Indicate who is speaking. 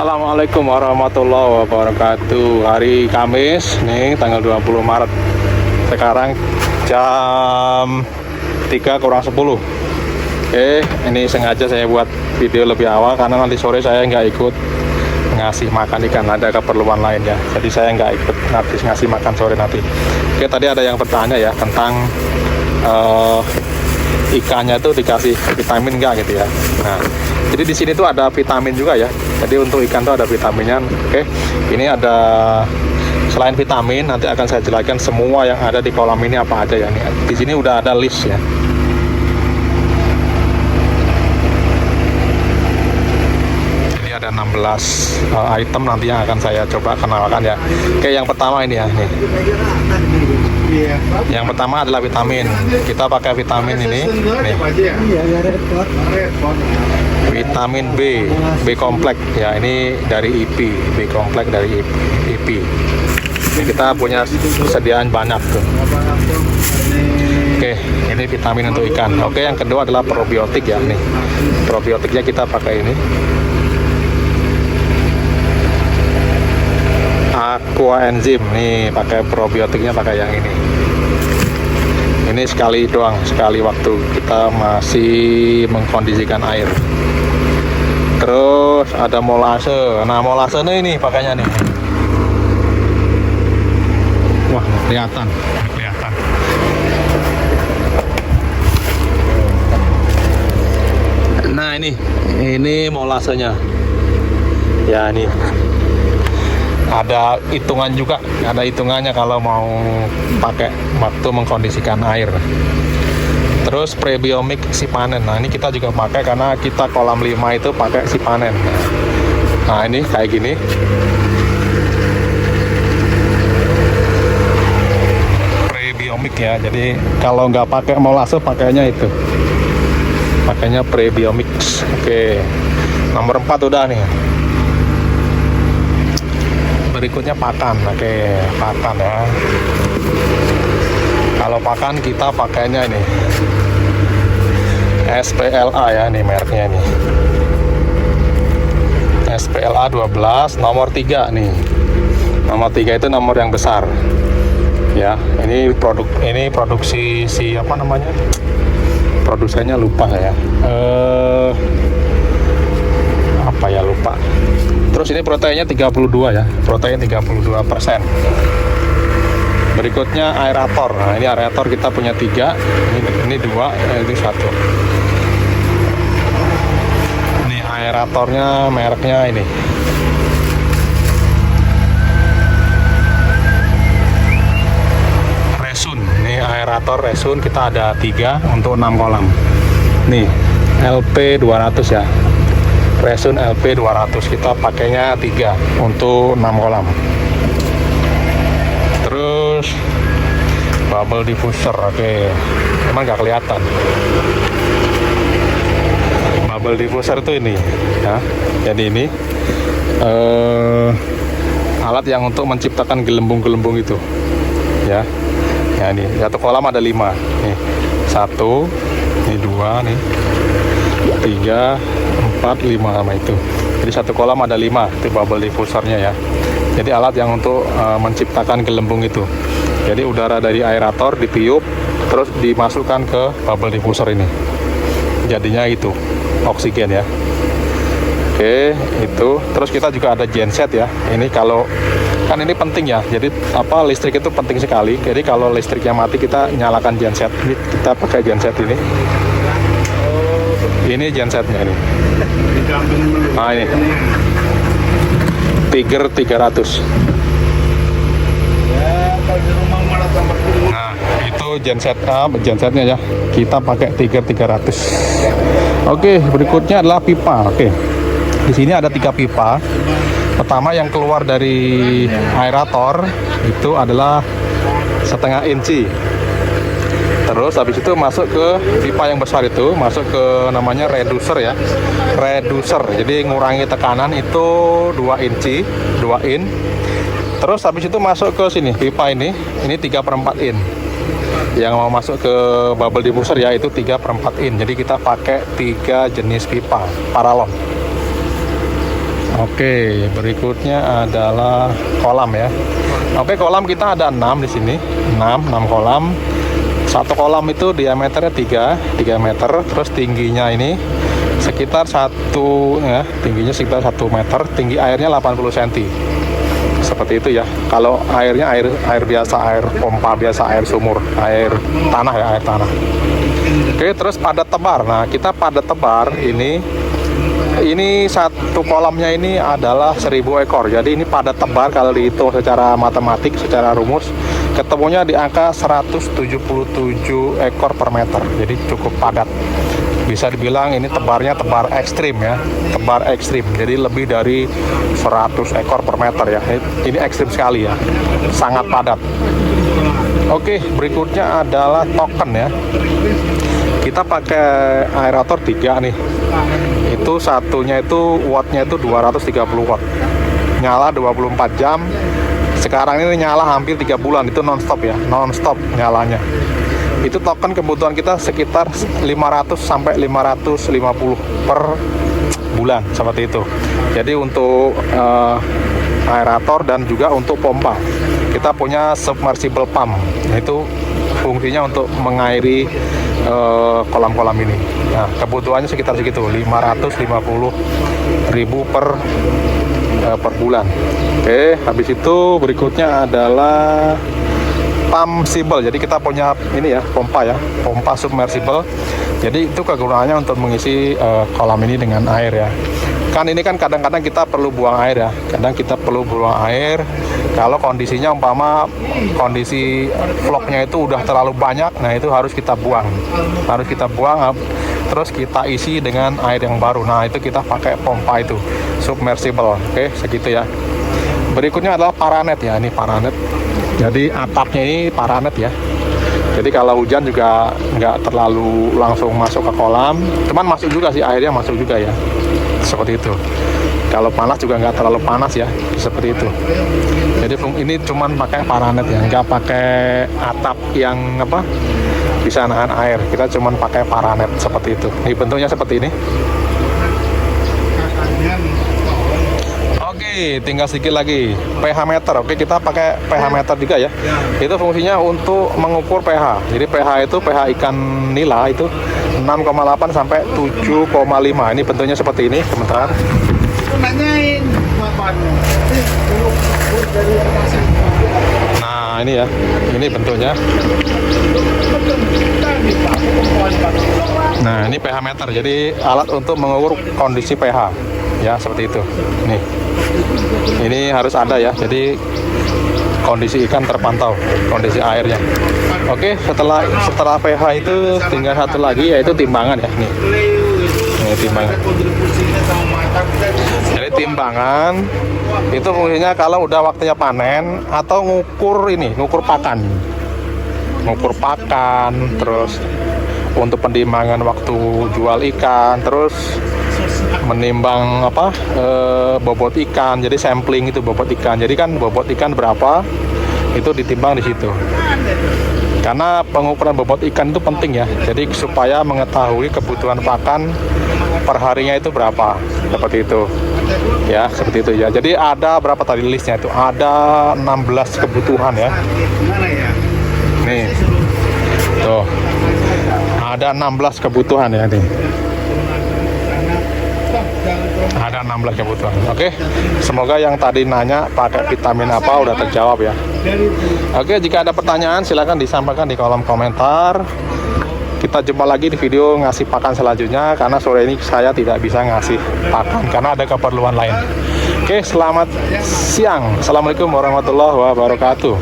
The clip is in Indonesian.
Speaker 1: Assalamualaikum warahmatullahi wabarakatuh. Hari Kamis nih tanggal 20 Maret. Sekarang jam 3 kurang 10. Oke, ini sengaja saya buat video lebih awal karena nanti sore saya nggak ikut ngasih makan ikan, ada keperluan lain ya. Jadi saya nggak ikut nanti ngasih makan sore nanti. Oke, tadi ada yang bertanya ya tentang ikannya itu dikasih vitamin nggak gitu ya. Nah, jadi di sini tuh ada vitamin juga ya. Jadi untuk ikan tuh ada vitaminnya. Oke, ini ada selain vitamin nanti akan saya jelaskan semua yang ada di kolam ini apa aja ya. Di sini udah ada list ya. Ini ada 16 item nanti yang akan saya coba kenalkan ya. Oke, yang pertama ini ya. Nih. Yang pertama adalah vitamin. Kita pakai vitamin ini nih. Vitamin B kompleks ya, ini dari IP, B kompleks dari IP. Ini kita punya persediaan banyak tuh. Oke, ini vitamin untuk ikan. Oke, yang kedua adalah probiotik ya nih. Probiotiknya kita pakai ini. Aqua Enzim nih, pakai probiotiknya pakai yang ini. Ini sekali doang, sekali waktu kita masih mengkondisikan air. Terus ada molase. Nah, molase ini pakainya nih. Wah, kelihatan. Nah, ini molasenya. Ya, ini. Ada hitungan juga, ada hitungannya kalau mau pakai waktu mengkondisikan air. Terus prebiomic sipanen. Nah, ini kita juga pakai karena kita kolam 5 itu pakai sipanen. Nah, ini kayak gini. Prebiomic ya. Jadi kalau nggak pakai molase pakainya itu. Pakainya prebiomix. Oke. Nomor 4 udah nih. Berikutnya pakan. Oke, pakan ya. Kalau pakan kita pakainya ini SPLA ya, nih mereknya ini. SPLA 12 nomor 3 nih. Nomor 3 itu nomor yang besar. Ya, ini produksi si apa namanya? Produsennya lupa saya. Apa ya, lupa. Terus ini proteinnya 32 ya, protein 32%. Berikutnya aerator. Nah, ini aerator kita punya 3, ini 2, ini 1. Ini aeratornya mereknya ini. Resun. Ini aerator Resun kita ada 3 untuk 6 kolam. Nih, LP 200 ya. Resun LP 200 kita pakainya 3 untuk 6 kolam. Terus bubble diffuser. Oke, emang nggak kelihatan. Bubble diffuser itu ini ya. Jadi ini alat yang untuk menciptakan gelembung-gelembung itu ya. Ya, ini satu kolam ada 5 nih. 1, ini 2 nih, 3, 4, 5 sama itu. Jadi satu kolam ada 5 itu bubble diffusernya ya. Jadi alat yang untuk menciptakan gelembung itu. Jadi udara dari aerator ditiup terus dimasukkan ke bubble diffuser ini. Jadinya itu oksigen ya. Oke, itu. Terus kita juga ada genset ya. Ini kalau kan ini penting ya. Jadi apa, listrik itu penting sekali. Jadi kalau listriknya mati kita nyalakan genset. Ini kita pakai genset ini. Ini gensetnya ini. Nah, ini Tiger 300. Nah, itu gensetnya ya. Kita pakai Tiger 300. Oke, berikutnya adalah pipa. Oke. Di sini ada 3 pipa. Pertama yang keluar dari aerator itu adalah 0,5 inci. Terus habis itu masuk ke pipa yang besar itu, masuk ke namanya reducer ya. Reducer. Jadi ngurangi tekanan itu 2 inci, 2 in. Terus habis itu masuk ke sini, pipa ini 3/4 in. Yang mau masuk ke bubble diffuser ya itu 3/4 in. Jadi kita pakai 3 jenis pipa paralon. Oke, berikutnya adalah kolam ya. Oke, kolam kita ada 6 di sini. 6 kolam. Satu kolam itu diameternya 3 meter, terus tingginya ini sekitar tingginya sekitar 1 meter, tinggi airnya 80 cm. Seperti itu ya. Kalau airnya air biasa, air pompa biasa, air sumur, air tanah ya, air tanah. Oke, terus padat tebar. Nah, kita padat tebar ini satu kolamnya ini adalah 1000 ekor. Jadi ini padat tebar kalau dihitung secara matematik, secara rumus, ketemunya di angka 177 ekor per meter. Jadi cukup padat. Bisa dibilang ini tebarnya tebar ekstrim ya, tebar ekstrim. Jadi lebih dari 100 ekor per meter ya. Ini ekstrim sekali ya, sangat padat. Oke, berikutnya adalah token ya. Kita pakai aerator 3 nih. Itu satunya itu wattnya itu 230 watt. Nyala 24 jam. Sekarang ini nyala hampir 3 bulan, itu non-stop ya, non-stop nyalanya. Itu token kebutuhan kita sekitar 500 sampai 550 per bulan, seperti itu. Jadi untuk aerator dan juga untuk pompa, kita punya submersible pump. Itu fungsinya untuk mengairi kolam-kolam ini. Nah, kebutuhannya sekitar segitu, 550.000 per bulan. Oke, habis itu berikutnya adalah pumpsible. Jadi kita punya ini ya, pompa ya, pompa submersible. Jadi itu kegunaannya untuk mengisi kolam ini dengan air ya. Kan ini kan kadang-kadang kita perlu buang air ya. Kadang kita perlu buang air. Kalau kondisinya umpama kondisi vlognya itu udah terlalu banyak, nah itu harus kita buang. Harus kita buang, terus kita isi dengan air yang baru. Nah itu kita pakai pompa itu, submersible. Oke, segitu ya. Berikutnya adalah paranet ya. Ini paranet. Jadi atapnya ini paranet ya. Jadi kalau hujan juga nggak terlalu langsung masuk ke kolam, cuman masuk juga sih, airnya masuk juga ya, seperti itu. Kalau panas juga nggak terlalu panas ya, seperti itu. Jadi ini cuman pakai paranet ya, nggak pakai atap yang bisa nahan air. Kita cuman pakai paranet seperti itu. Ini bentuknya seperti ini. Oke, tinggal sedikit lagi pH meter. Oke, kita pakai pH meter juga ya. Itu fungsinya untuk mengukur pH. Jadi pH itu pH ikan nila itu 6,8 sampai 7,5. Ini bentuknya seperti ini, sebentar. Nah, ini ya. Ini bentuknya. Nah, ini pH meter. Jadi alat untuk mengukur kondisi pH. Ya, seperti itu. Nih. Ini harus ada ya. Jadi kondisi ikan terpantau, kondisi airnya. Oke, setelah pH itu tinggal satu lagi, yaitu timbangan ya. Nih. Ini timbangan. Jadi timbangan itu fungsinya kalau udah waktunya panen atau ngukur pakan. Ngukur pakan, terus untuk penimbangan waktu jual ikan, terus menimbang bobot ikan. Jadi sampling itu bobot ikan. Jadi kan bobot ikan berapa itu ditimbang di situ. Karena pengukuran bobot ikan itu penting ya. Jadi supaya mengetahui kebutuhan pakan per harinya itu berapa. Seperti itu. Ya, seperti itu ya. Jadi ada berapa tadi listnya itu? Ada 16 kebutuhan ya. Nih. Tuh. Ada 16 kebutuhan ya nih. Ada 16 kebutuhan. Oke, semoga yang tadi nanya pakai vitamin apa udah terjawab ya. Oke, jika ada pertanyaan silahkan disampaikan di kolom komentar. Kita jumpa lagi di video ngasih pakan selanjutnya, karena sore ini saya tidak bisa ngasih pakan karena ada keperluan lain. Oke, selamat siang. Assalamualaikum warahmatullahi wabarakatuh.